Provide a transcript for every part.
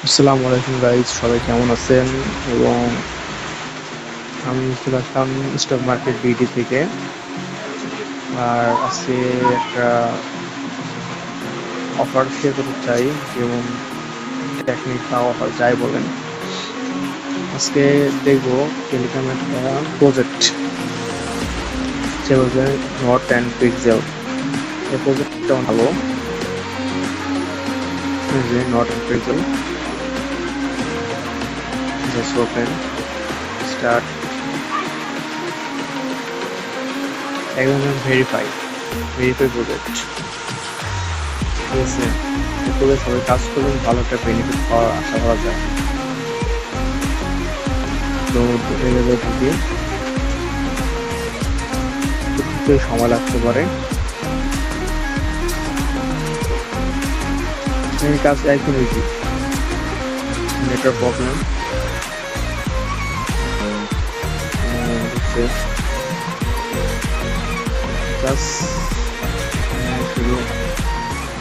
আসসালামু আলাইকুম গাইজ, সবাই কেমন আছেন? এবং আমি চলে আসলাম স্টক মার্কেট বিডি থেকে। আর আজকে একটা অফার শেয়ার করতে চাই, যেমন টেকনিক বা অফার যাই বলেন। আজকে দেখবো টেলিগ্রাম একটা প্রজেক্ট, সে বলছে নট অ্যান্ড পিক্সেল। এই প্রজেক্টটা ভালো, যে not and pixel. Just open, start, একদম ভেরিফাই প্রজেক্ট। ঠিক আছে, এরপরে সবাই কাজ করবেন, ভালো একটা বেনিফিট পাওয়ার আশা করা যায়। তো এভাবে ঢুকি, একটু সময় লাগতে পারে। কাজ একদম ইজি, নেটওয়ার্ক প্রবলেম হচ্ছে জাস্ট শুধু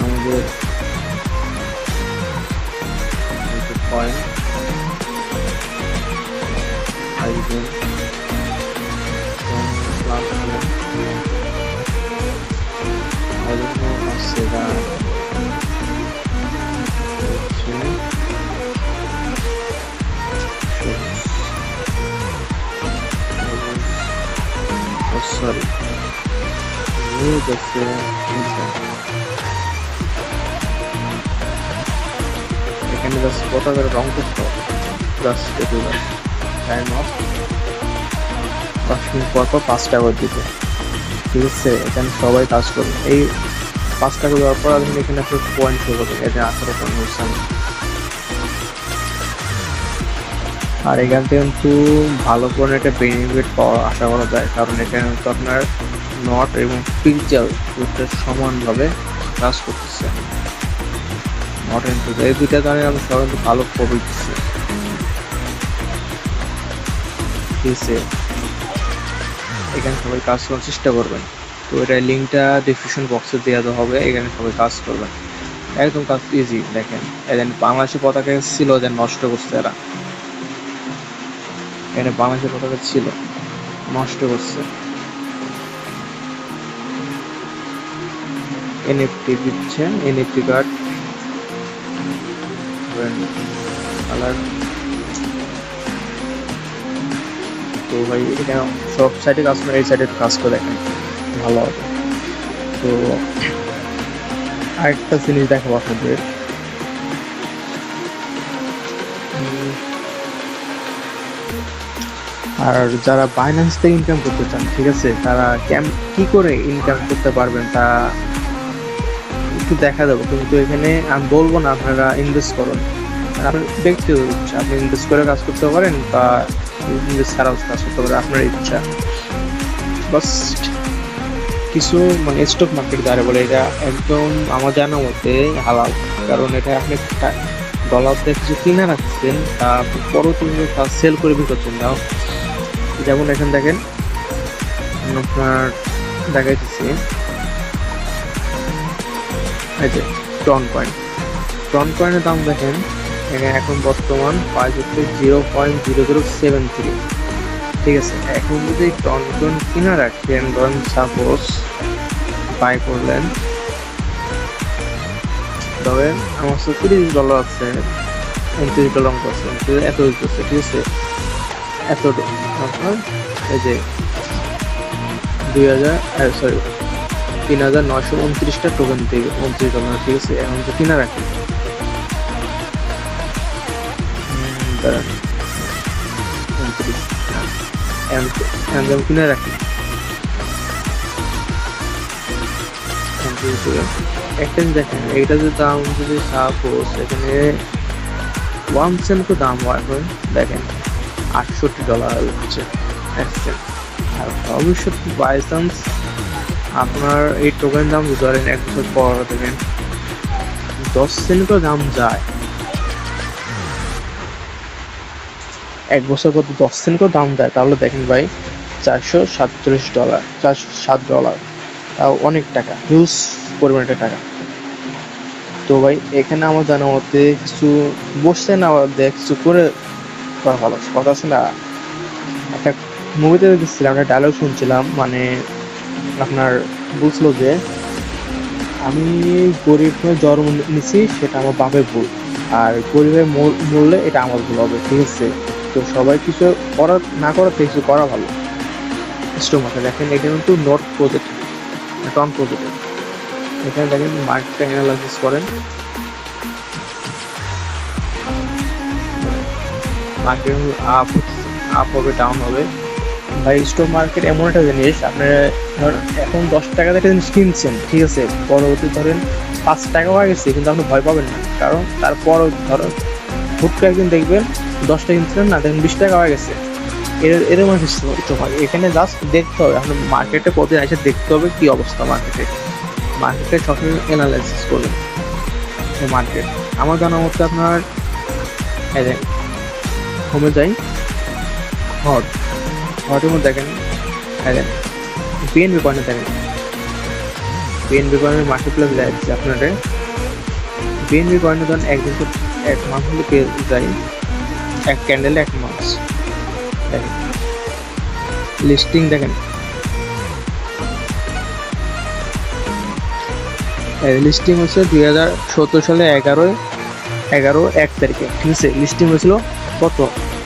আমাদের পয়েন্ট আসবেন সেটা সরি হচ্ছে এখানে জাস্ট পতাকার রং করতে হবে। জাস্ট এটু টাইম অফ 10 মিনিট পর পর 5 টাকা দিতে। ঠিক আছে, এখানে সবাই কাজ করবে। এই 5 টাকা দেওয়ার পর আপনি এখানে আপনার পয়েন্ট শো করবেন, এতে 18 পয়েন্ট হচ্ছে। আর এখান থেকে কিন্তু ভালো করে একটা বেনিফিট পাওয়ার আশা করা যায়, কারণ এখানে কিন্তু আপনার নট এবং পিক্সেল দুটো সমানভাবে কাজ করতেছে। নট এন্ড পিক্সেল এই দুইটা কারণে আমি সবাই কিন্তু ভালো প্রফিট দিচ্ছে। ঠিক আছে, এখানে সবাই কাজ করার চেষ্টা করবেন। তো এটা লিঙ্কটা ডিসক্রিপশন বক্সে দেওয়া হবে, এখানে সবাই কাজ করবেন। একদম কাজ ইজি। দেখেন এখানে বাংলাদেশের পতাকা ছিল, যে নষ্ট করছে এরা। এখানে বাংলাদেশের পতাকা ছিল, নষ্ট করছে। এনএফটি দিচ্ছে, এনএফটি কার্ড কালার। তো ভাই এটা সব সাইডে কাজ করে, এই সাইডে কাজ করে দেখেন ভালো হবে। তো আরেকটা জিনিস দেখাবো আপনাদের। আর যারা বাইন্যান্স থেকে ইনকাম করতে চান, ঠিক আছে, তারা কি করে ইনকাম করতে পারবেন তা একটু দেখা যাবো। কিন্তু এখানে আমি বলবো না আপনারা ইনভেস্ট করুন, আপনার ব্যক্তিগত ইচ্ছা। আপনি ইনভেস্ট করে কাজ করতে পারেন বা ইনভেস্ট ছাড়াও কাজ করতে পারেন, আপনার ইচ্ছা। বাস কিছু মানে স্টক মার্কেট দ্বারা বলে এটা একদম আমার জানা মতে হালাল, কারণ এটা আপনি ডলার দিয়ে কিছু কিনে রাখছেন, তা পরবর্তীতে তা সেল করে বিক্রি করছেন না। যেমন এখানে দেখেন, আপনার দেখাইতেছি এই যে টন কয়েনের দাম দেখেন। এখানে এখন বর্তমান প্রাইস হচ্ছে 0.0073। ঠিক আছে, এখন যদি টন কয়েন কিনা রাখেন, ধরেন সাপোজ বাই করলেন, তবে আমার তো $30 আছে, $29 আছে, এত হইতেছে। ঠিক আছে, এত আপনার এই যে 3,929টা টোকেন থেকে $29। ঠিক আছে, এখন তো কিনা রাখি, কিনে রাখি একটা। দেখেন এইটা যে দাম, যদি সাপোজ এখানে 1 সেন্ট দাম হয়, দেখেন $68 হচ্ছে 1 সেন্ট। আর ভবিষ্যতে বাই চান্স আপনার এই টোকেন দাম ধরেন 1 বছর পর দেখেন 10 সেন্ট করে দাম যায়, 1 বছর পর 10 সেন্ট করে দাম দেয়, তাহলে দেখেন ভাই $437, $407, তাও অনেক টাকা, হিউজ পরিমাণের টাকা। তো ভাই এখানে আমার জানা মতে কিছু বসছে না দেখ কিছু করে করা ভালো কথা আছে না। একটা মুভিতে দেখছিলাম, একটা ডায়লগ শুনছিলাম, মানে আপনার বুঝলো যে আমি গরিব হয়ে জন্ম নিছি সেটা আমার বাপের ভুল, আর গরিবের মরলে এটা আমার ভুল হবে, ঠিক আছে? তো সবাই কিছু করা না করার থেকে কিছু করা ভালো। স্টক মার্কেট দেখেন, এটা কিন্তু নট প্রজেক্ট, নন প্রজেক্ট। এখানে দেখেন মার্কেট অ্যানালাইসিস করেন, মার্কেট আপ আপ হবে ডাউন হবে। ভাই স্টক মার্কেট এমন একটা জিনিস, আপনার ধরেন এখন 10 টাকাতে একটা জিনিস কিনছেন, ঠিক আছে, পরবর্তী ধরেন 5 টাকা হয়ে গেছে, কিন্তু আপনি ভয় পাবেন না, কারণ তারপর ধরেন হুট করে একদিন দেখবেন 10 টাকা কিনছিলেন না, দেখেন 20 টাকা হয়ে গেছে। এরকম একটা স্টক মার্কেট। এখানে জাস্ট দেখতে হবে, আপনার মার্কেটে প্রতিদিন এসে দেখতে হবে কি অবস্থা মার্কেটে সবসময় অ্যানালাইসিস করবেন মার্কেট। আমার জানার মধ্যে আপনার হোমে যাই, হটের মধ্যে দেখেন পিএনবি কয়েনে দেখেন, পিএনবি কয়েনের মার্কেট প্লেস যাচ্ছে আপনাদের। পিএনবি কয়েনে ধরেন একদিন তো এক মাস হলে পেয়ে যায়, এক ক্যান্ডেলে 1 মাস দেখেন। লিস্টিং দেখেন, লিস্টিং হচ্ছে 2017 সালে 11/1 তারিখে, ঠিক আছে। লিস্টিং হয়েছিল কত?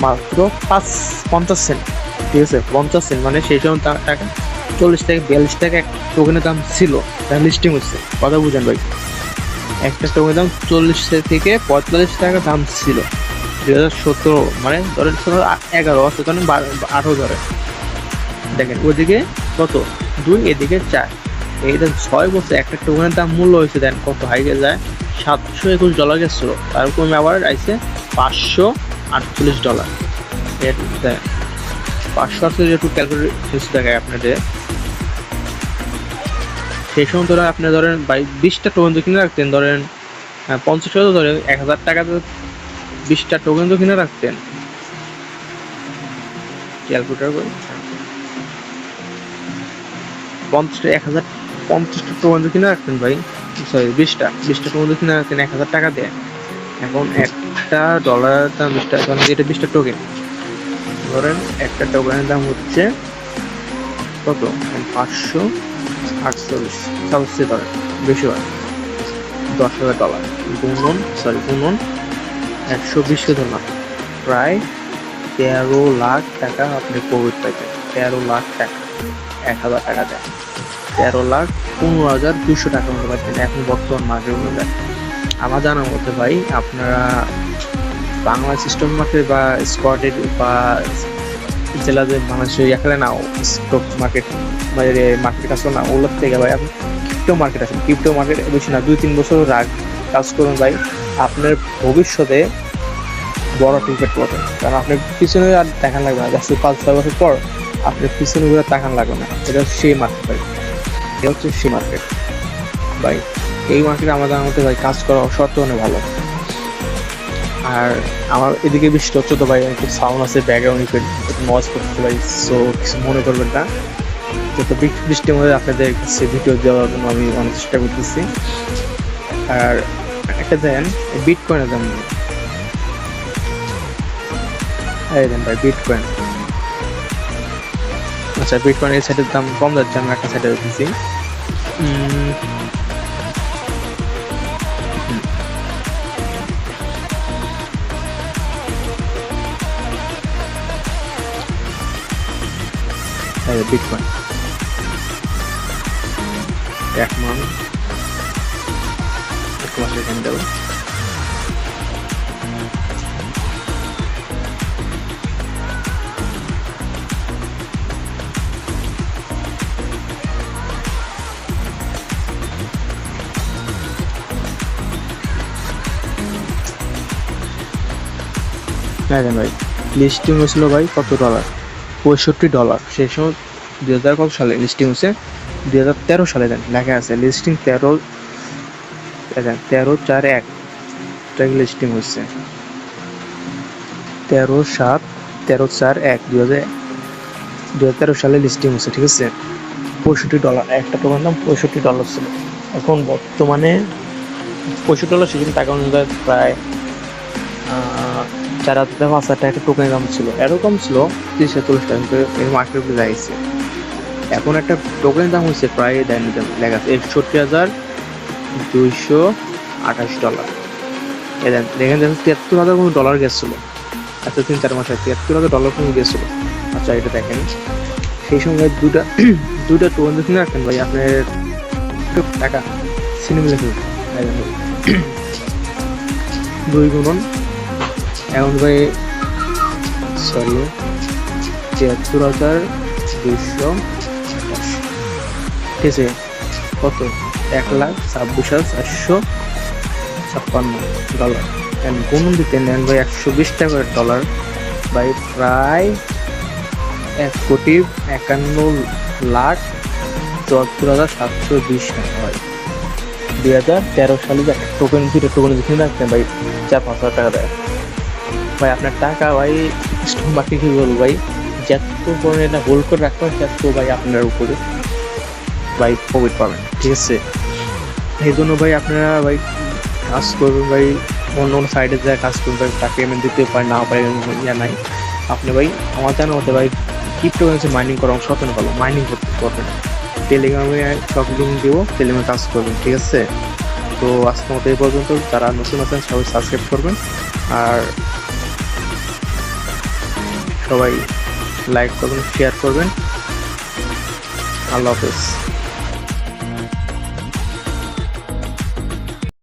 মাত্র 50 সেন্ট, ঠিক আছে, 50 সেন্ট, মানে সেই সময় টাকা 40 থেকে 42 টাকা এক টোকেনের দাম ছিল, লিস্টিং হচ্ছে। কথা বুঝেন ভাই, একটা টোকেনের দাম 40 থেকে 45 টাকা দাম ছিল 2017, মানে ধরেন 11 আছে, ধরেন 18 ধরে দেখেন। ওইদিকে কত 2, এদিকে 4, এইটা 6 বছর একটা টোকেনের দাম মূল্য হয়েছে দেন কত হাইকে যায়, $721 গেছিল, তার কমে আবার আইছে $548। দেখেন 548 একটু ক্যালকুলেট দেখায় আপনাদের। সেই সময় ধরেন আপনি ধরেন 20টা টোকেন তো কিনে রাখতেন, ধরেন 50 টাকা, ধরেন 1000 টাকাতে 20টা টোকেন তো কিনে রাখতেন, ক্যালকুলেটার করে 1050টা টোকেন তো কিনে রাখতেন ভাই, সরি 20টা টোকেন তো কিনে রাখতেন 1000 টাকা দিয়ে। এখন একটা ডলার দাম 20 টাকা, কারণ এটা 20টা টোকেন, ধরেন একটা টোকেনের দাম হচ্ছে কত, 548, সবচেয়ে ধরেন বেশি হয় $10,000 গুণন 120 ধরলাম, প্রায় 13 লাখ টাকা আপনি কোভিড পাইতেন। 13 লাখ টাকা 1000 টাকা দেয়, 13,15,200 টাকা মতো পাইতেন এখন বর্তমান মার্কেট অনুযায়ী। আমার জানার মধ্যে ভাই আপনারা বাংলাদেশ স্টক মার্কেট বা স্কটেড বা জেলা যে বাংলাদেশে খেলে না স্টক মার্কেট, মানে মার্কেট আসলো না, ওগুলোর থেকে ভাই আপনি ক্রিপ্টো মার্কেট আসেন। ক্রিপ্টো মার্কেট বেশি না 2-3 বছর কাজ করুন ভাই, আপনার ভবিষ্যতে বড় টিকেট পাবেন, কারণ আপনার পিছনে আর দেখান লাগবে না, জাস্ট 5-6 বছর পর আপনার পিছনে ঘুরে তাকান লাগবে না। এটা হচ্ছে সেই মার্কেট ভাই, এটা হচ্ছে সেই মার্কেট ভাই। এই মার্কেটে আমাদের মধ্যে ভাই কাজ করা শর্ত অনেক ভালো। আর আমার এদিকে বৃষ্টি হচ্ছে তো ভাই, একটু সাউন্ড আছে ব্যাকগ্রাউন্ড, একটু নয়েজ করতে ভাই, সো কিছু মনে করবেন না। যত বৃষ্টির মধ্যে আপনাদের কাছে ভিডিও দেওয়ার জন্য আমি অনেক চেষ্টা করতেছি। আর একটা দেন বিটকয়েনের দাম, এই দেন ভাই বিটকয়েন। আচ্ছা বিটকয়েন এই সাইডের দাম কম যাচ্ছে, আমি একটা সাইডে দিচ্ছি। বিটকয়েন 1 মাস এখানে দেবো। ভাই লিস্টিং হয়েছিল ভাই কত ডলার, $65। সেই সময় 2000 কত সালে লিস্টিং হচ্ছে, 2013 সালে দেন লেখা আছে লিস্টিং 13/4/1 লিস্টিং হচ্ছে, 13/7/13/4/1 সালে লিস্টিং হচ্ছে, ঠিক আছে। $65 একটা টোকেন দাম $65 ছিল, এখন বর্তমানে $65 সেখানে টাকা অনুযায়ী প্রায় 4,000 5,000 টাকা টোকেন দাম ছিল, এরকম ছিল 30-40 টাকা, কিন্তু এর মার্কেট যাইছে। এখন একটা টোকেন দাম হচ্ছে প্রায় লেখা আছে $61,228। দেখেন $73,000 কোনো ডলার গেছিল, আচ্ছা 3-4 মাসে $73,000 কোনো গেছিল। আচ্ছা এটা দেখেন, সেই সময় দুটা টোকেন যদি রাখেন ভাই আপনার টাকা সিনেমা লেখে 2 গুণন এখন ভাই, সরি 73,200, ঠিক আছে, কত $1,26,456 গুণন দিতে নেন ভাই 120 টাকার ডলার ভাই, প্রায় 1,51,74,720 টাকা হয়। 2013 সালে যে টোকেন যেখানে রাখতেন ভাই 4-5 হাজার টাকা দেয় ভাই, আপনার টাকা ভাই স্টক মার্কেট কি বলবো ভাই, যত পরিমাণে এটা হোল্ড করে রাখবেন তত ভাই আপনার উপরে ভাই প্রফিট পাবেন, ঠিক আছে। এই জন্য ভাই আপনারা ভাই কাজ করবেন ভাই, অন্য অন্য সাইডে যায় কাজ করবেন ভাই, টাকা পেমেন্ট দিতে পারে না পারে ইয়া নাই। আপনি ভাই আমার জানার মতে ভাই ক্রিপ্টোকারেন্সি মাইনিং করা সবচেয়ে ভালো, মাইনিং করতে পারবেন। টেলিগ্রামে সব লিঙ্ক দিব, টেলিগ্রামে কাজ করবেন, ঠিক আছে। তো আজকের মতো এই পর্যন্ত, যারা নতুন আছেন সবাই সাবস্ক্রাইব করবেন, আর সবাই লাইক করবেন, শেয়ার করবেন। আল্লাহ হাফেজ।